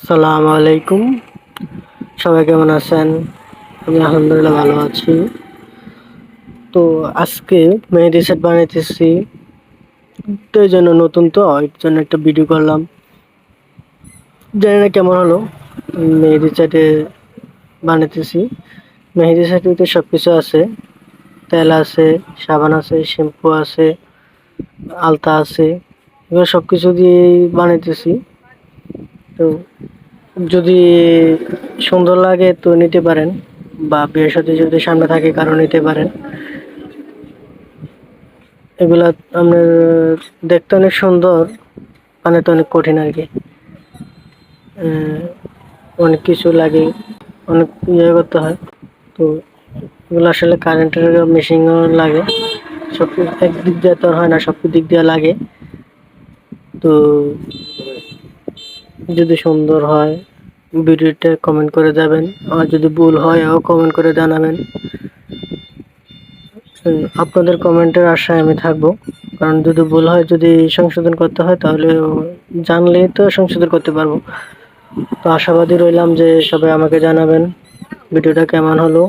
আসসালামু আলাইকুম। সবাই কেমন আছেন? আমি আলহামদুলিল্লাহ ভালো আছি। তো আজকে মেহেদি সেট বানাইতেছি। তো এই জন্য নতুন তো এর জন্য একটা ভিডিও করলাম। জানি না কেমন হলো। মেহেদি সেটে বানাইতেছি। মেহেদি সেটে সবকিছু আছে। তেল আছে, সাবান আছে, শ্যাম্পু আছে, আলতা আছে। এগুলো সবকিছু দিয়েই বানাইতেছি। তো যদি সুন্দর লাগে তো নিতে পারেন, বা বিয়ের সাথে যদি সামনে থাকে কারো নিতে পারেন। এগুলা আপনার দেখতে অনেক সুন্দর, বানাতে অনেক কঠিন আর কি। অনেক কিছু লাগে, অনেক ইয়ে করতে হয়। তো এগুলো আসলে কারেন্টের মেশিনও লাগে। সব এক দিক দিয়ে তো আর হয় না, সব দিক দিয়ে লাগে। তো যদি সুন্দর হয় ভিডিওতে কমেন্ট করে যাবেন, আর যদি ভুল হয় কমেন্ট করে জানাবেন। আপনাদের কমেন্টের আশায় আমি থাকবো, কারণ যদি ভুল হয়, যদি সংশোধন করতে হয়, তাহলে জানলেই তো সংশোধন করতে পারবো। তো আশাবাদী রইলাম যে সবাই আমাকে জানাবেন ভিডিওটা কেমন হলো।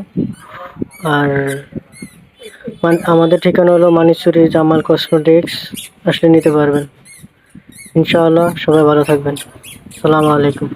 আর আমাদের ঠিকানা হলো মানিকচুরি জামাল কসমেটিক্স, আসলে নিতে পারবেন। ইনশাআল্লাহ সবাই ভালো থাকবেন। আসসালামু আলাইকুম।